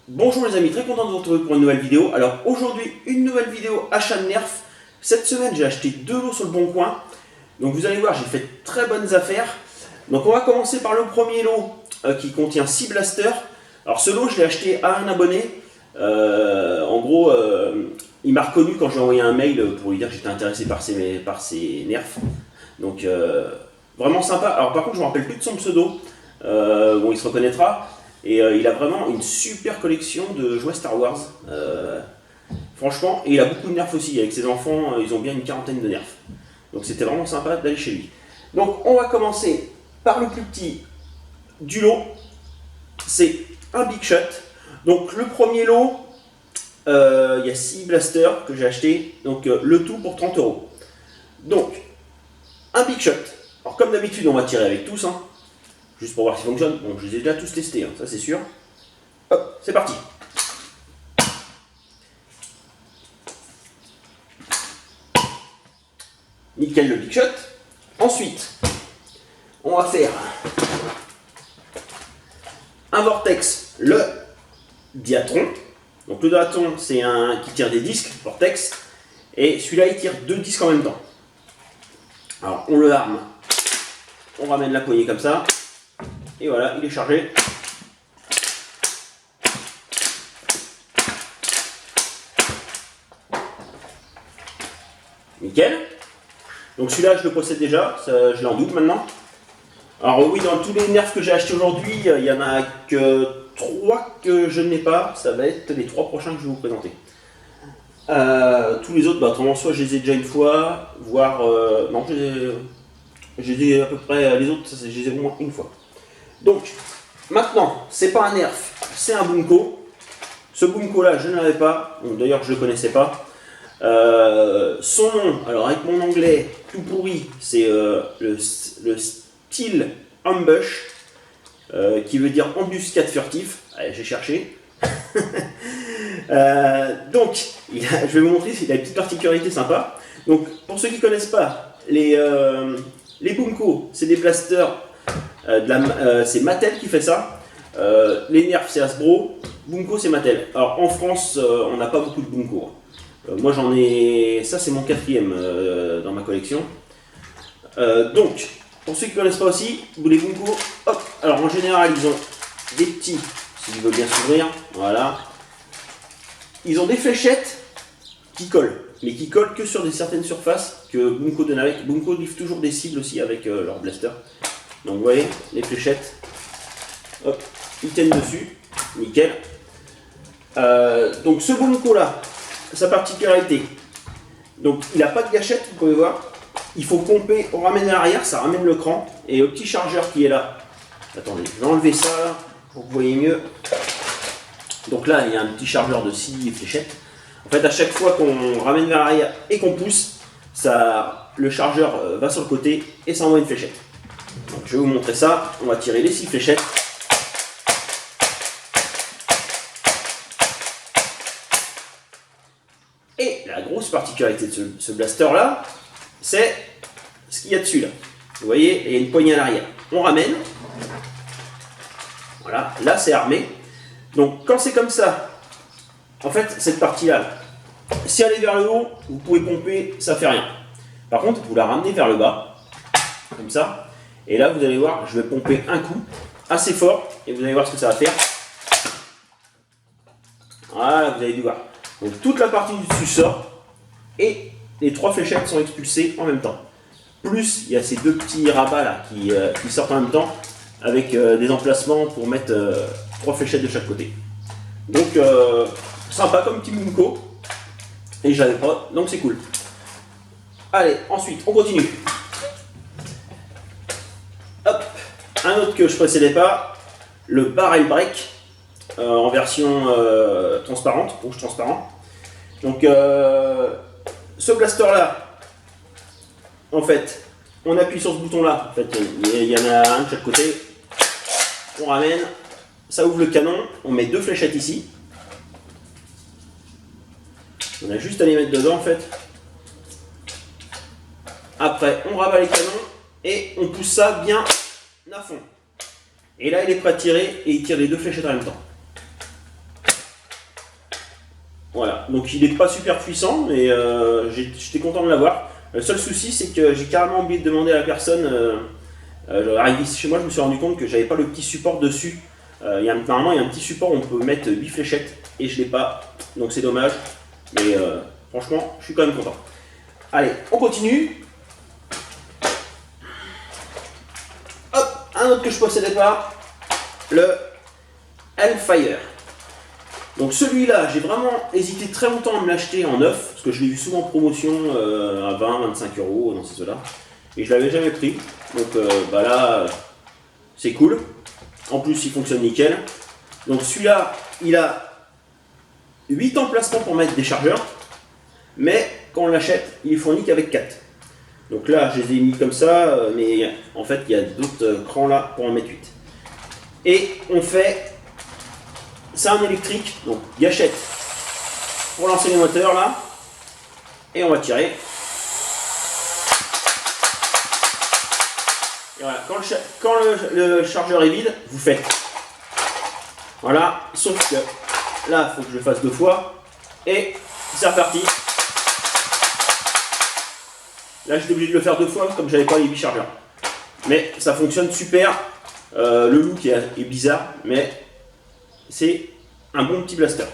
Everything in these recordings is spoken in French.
Bonjour les amis, très content de vous retrouver pour une nouvelle vidéo. Alors aujourd'hui, une nouvelle vidéo achat de Nerf. Cette semaine, j'ai acheté 2 lots sur le bon coin. Donc vous allez voir, j'ai fait de très bonnes affaires. Donc on va commencer par le premier lot qui contient 6 blasters. Alors ce lot, je l'ai acheté à un abonné. En gros, il m'a reconnu quand j'ai envoyé un mail pour lui dire que j'étais intéressé par ses Nerfs. Donc vraiment sympa. Alors par contre, je ne me rappelle plus de son pseudo. Bon, il se reconnaîtra. Et il a vraiment une super collection de jouets Star Wars. Franchement, et il a beaucoup de Nerfs aussi. Avec ses enfants, ils ont bien une quarantaine de Nerfs. Donc c'était vraiment sympa d'aller chez lui. Donc on va commencer par le plus petit du lot. C'est un Big Shot. Donc le premier lot, il y a 6 blasters que j'ai acheté. Donc le tout pour 30 €. Donc un Big Shot. Alors comme d'habitude, on va tirer avec tous. Juste pour voir s'il fonctionne. Bon, je les ai déjà tous testés, ça c'est sûr. Hop, c'est parti. Nickel le Big Shot. Ensuite, on va faire un Vortex, le Diatron. Donc le Diatron, c'est un qui tire des disques, Vortex. Et celui-là, il tire 2 disques en même temps. Alors, on le arme. On ramène la poignée comme ça. Et voilà, il est chargé. Nickel. Donc celui-là, je le possède déjà, ça, je l'ai en double maintenant. Alors oui, dans tous les Nerfs que j'ai achetés aujourd'hui, il n'y en a que 3 que je n'ai pas. Ça va être les 3 prochains que je vais vous présenter. Tous les autres, autrement, soit je les ai déjà une fois, voire... non, je les ai à peu près... Les autres, je les ai au moins une fois. Donc, maintenant, c'est pas un Nerf, c'est un Bunko. Ce Bunko là, je ne l'avais pas, d'ailleurs je ne le connaissais pas. Son nom, alors avec mon anglais tout pourri, c'est le style ambush, qui veut dire embuscade furtif. Allez, j'ai cherché. Donc, je vais vous montrer, il a une petite particularité sympa. Donc, pour ceux qui ne connaissent pas, les Bunko, c'est des blasters. C'est Mattel qui fait ça. Les Nerfs c'est Hasbro, Bunko c'est Mattel. Alors en France on n'a pas beaucoup de Bunko. Moi j'en ai, ça c'est mon 4e dans ma collection. Donc pour ceux qui ne connaissent pas aussi, les Bunko, hop, alors en général ils ont des petits, s'ils veulent bien s'ouvrir, voilà. Ils ont des fléchettes qui collent, mais qui collent que sur certaines surfaces que Bunko donne avec. Bunko livre toujours des cibles aussi avec leur blaster. Donc vous voyez, les fléchettes, hop, ils tiennent dessus, nickel. Donc ce Bunko là, sa particularité, donc il n'a pas de gâchette, vous pouvez voir. Il faut pomper, on ramène à l'arrière, ça ramène le cran. Et le petit chargeur qui est là, attendez, je vais enlever ça là, pour que vous voyez mieux. Donc là, il y a un petit chargeur de 6 fléchettes. En fait, à chaque fois qu'on ramène vers l'arrière et qu'on pousse, le chargeur va sur le côté et ça envoie une fléchette. Donc, je vais vous montrer ça. On va tirer les 6 fléchettes. Et la grosse particularité de ce blaster là, c'est ce qu'il y a dessus là. Vous voyez, il y a une poignée à l'arrière. On ramène. Voilà, là c'est armé. Donc quand c'est comme ça, en fait cette partie là, si elle est vers le haut, vous pouvez pomper, ça fait rien. Par contre, vous la ramenez vers le bas, comme ça. Et là, vous allez voir, je vais pomper un coup assez fort et vous allez voir ce que ça va faire. Voilà, vous allez voir. Donc toute la partie du dessus sort et les 3 fléchettes sont expulsées en même temps. Plus il y a ces 2 petits rabats là qui sortent en même temps avec des emplacements pour mettre 3 fléchettes de chaque côté. Donc sympa comme petit Bunko. Et je l'avais pas, donc c'est cool. Allez, ensuite on continue. Hop, un autre que je ne précédais pas, le barrel break en version transparente, rouge transparent. Donc ce blaster là, en fait, on appuie sur ce bouton là, en fait il y en a un de chaque côté, on ramène, ça ouvre le canon, on met 2 fléchettes ici. On a juste à les mettre dedans en fait. Après on rabat les canons et on pousse ça bien à fond. Et là il est prêt à tirer et il tire les 2 fléchettes en même temps. Voilà, donc il n'est pas super puissant, mais j'étais content de l'avoir. Le seul souci, c'est que j'ai carrément oublié de demander à la personne. Arrivé chez moi, je me suis rendu compte que j'avais pas le petit support dessus. Normalement, il y a un petit support où on peut mettre 8 fléchettes, et je l'ai pas, donc c'est dommage. Mais franchement, je suis quand même content. Allez, on continue. Hop, un autre que je possédais pas, le Hellfire. Donc celui-là, j'ai vraiment hésité très longtemps à me l'acheter en neuf, parce que je l'ai vu souvent en promotion à 20-25 euros dans ces eaux-là, et je l'avais jamais pris. Donc bah là, c'est cool. En plus, il fonctionne nickel. Donc celui-là, il a 8 emplacements pour mettre des chargeurs, mais quand on l'achète, il est fourni qu'avec 4. Donc là, je les ai mis comme ça, mais en fait, il y a d'autres crans là pour en mettre 8. Et on fait... C'est un électrique, donc gâchette pour lancer les moteurs là, et on va tirer. Et voilà, quand le chargeur est vide, vous faites. Voilà, sauf que là, il faut que je le fasse 2 fois, et c'est reparti. Là, j'étais obligé de le faire 2 fois, comme j'avais pas les 8 chargeurs. Mais ça fonctionne super. Le look est bizarre, mais c'est un bon petit blaster.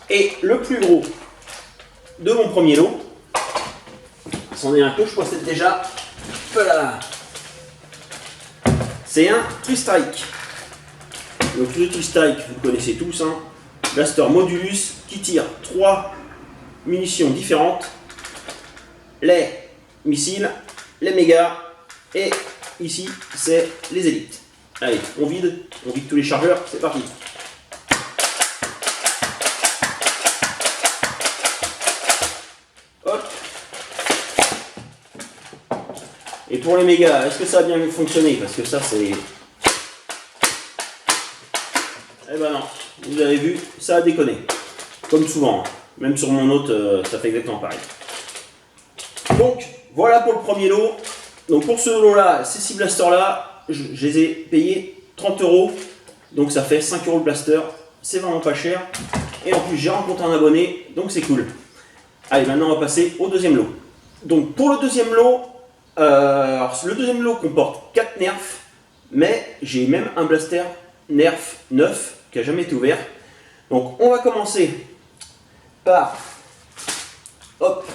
Et le plus gros de mon premier lot, c'en est un que je possède déjà. Voilà. C'est un Tri-Strike. Donc le Tri-Strike, vous le connaissez tous, hein. Blaster Modulus qui tire 3 munitions différentes. Les missiles, les mégas, et ici c'est les élites. Allez, on vide tous les chargeurs, c'est parti. Hop. Et pour les mégas, est-ce que ça a bien fonctionné? Parce que ça c'est... Eh ben non, vous avez vu, ça a déconné. Comme souvent, même sur mon autre, ça fait exactement pareil. Donc, voilà pour le premier lot. Donc pour ce lot-là, ces 6 blasters-là, je les ai payés 30 euros. Donc ça fait 5 euros le blaster. C'est vraiment pas cher. Et en plus, j'ai rencontré un abonné, donc c'est cool. Allez, maintenant on va passer au deuxième lot. Donc pour le deuxième lot, le deuxième lot comporte 4 nerfs. Mais j'ai même un blaster nerf neuf qui n'a jamais été ouvert. Donc on va commencer par... Hop.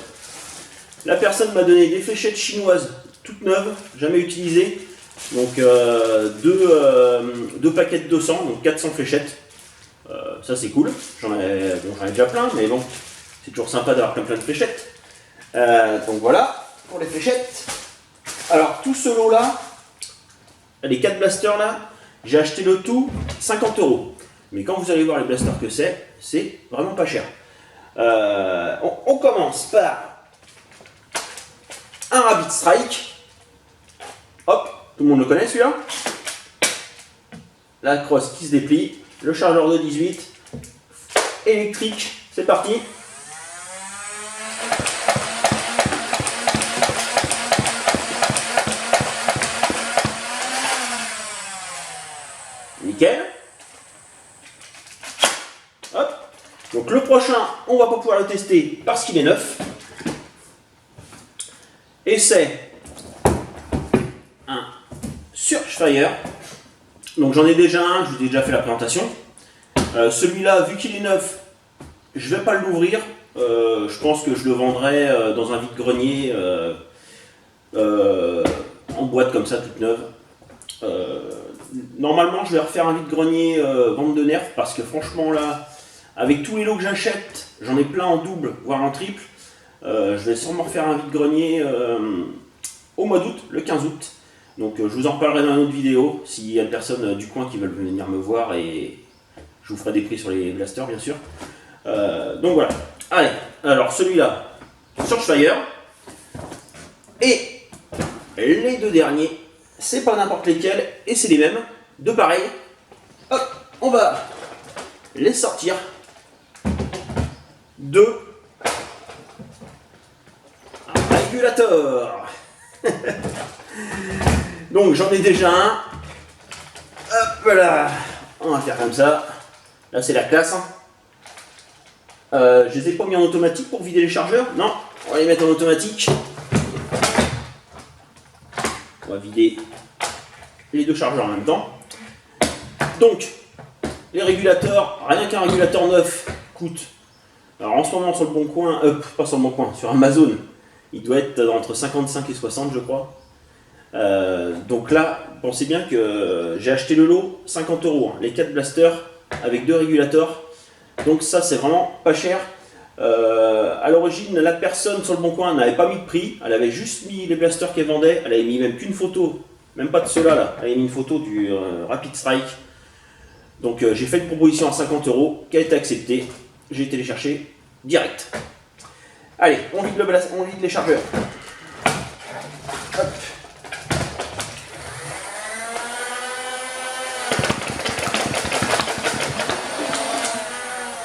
La personne m'a donné des fléchettes chinoises toutes neuves, jamais utilisées. Donc deux paquets de 200, donc 400 fléchettes. Ça c'est cool. J'en ai déjà plein, mais bon, c'est toujours sympa d'avoir plein de fléchettes. Donc voilà, pour les fléchettes. Alors tout ce lot là, les 4 blasters là, j'ai acheté le tout 50 euros. Mais quand vous allez voir les blasters que c'est vraiment pas cher. On commence par un Rapid Strike. Hop, tout le monde le connaît celui-là. La crosse qui se déplie, le chargeur de 18, électrique, c'est parti. Nickel. Hop. Donc le prochain, on va pas pouvoir le tester parce qu'il est neuf. Et c'est un Surfire. Donc j'en ai déjà un, je vous ai déjà fait la présentation. Celui-là, vu qu'il est neuf, je vais pas l'ouvrir. Je pense que je le vendrai dans un vide-grenier en boîte comme ça, toute neuve. Normalement, je vais refaire un vide-grenier vente de nerfs parce que franchement là, avec tous les lots que j'achète, j'en ai plein en double, voire en triple. Je vais sûrement refaire un vide-grenier au mois d'août, le 15 août. Donc je vous en reparlerai dans une autre vidéo, s'il y a une personne du coin qui veut venir me voir, et je vous ferai des prix sur les blasters bien sûr. Donc voilà. Allez, alors celui-là, Surfire. Et les deux derniers, c'est pas n'importe lesquels, et c'est les mêmes, deux pareils. Hop, on va les sortir. Deux régulateur. Donc j'en ai déjà un. Hop là. On va faire comme ça. Là c'est la classe. Hein. Je les ai pas mis en automatique pour vider les chargeurs. Non, on va les mettre en automatique. On va vider les deux chargeurs en même temps. Donc, les régulateurs, rien qu'un régulateur neuf coûte. Alors en ce moment sur le bon coin, pas sur le bon coin, sur Amazon, il doit être entre 55 et 60 je crois. Donc là, pensez bien que j'ai acheté le lot 50 €, hein, les 4 blasters avec 2 régulateurs. Donc ça c'est vraiment pas cher. À l'origine, la personne sur le bon coin n'avait pas mis de prix, elle avait juste mis les blasters qu'elle vendait, elle avait mis même qu'une photo, même pas de ceux-là, là. Elle avait mis une photo du Rapid Strike. Donc j'ai fait une proposition à 50 € qui a été acceptée, j'ai été les chercher direct. Allez, on vide les chargeurs. Hop.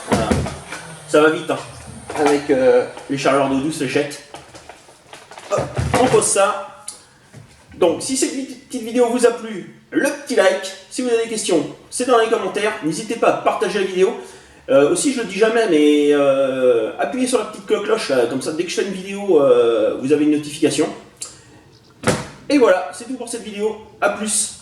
Voilà. Ça va vite, hein, avec les chargeurs d'eau douce, les jettes. Hop, on pose ça. Donc, si cette petite vidéo vous a plu, le petit like. Si vous avez des questions, c'est dans les commentaires. N'hésitez pas à partager la vidéo. Aussi, je le dis jamais, mais appuyez sur la petite cloche, là, comme ça, dès que je fais une vidéo, vous avez une notification. Et voilà, c'est tout pour cette vidéo. A plus.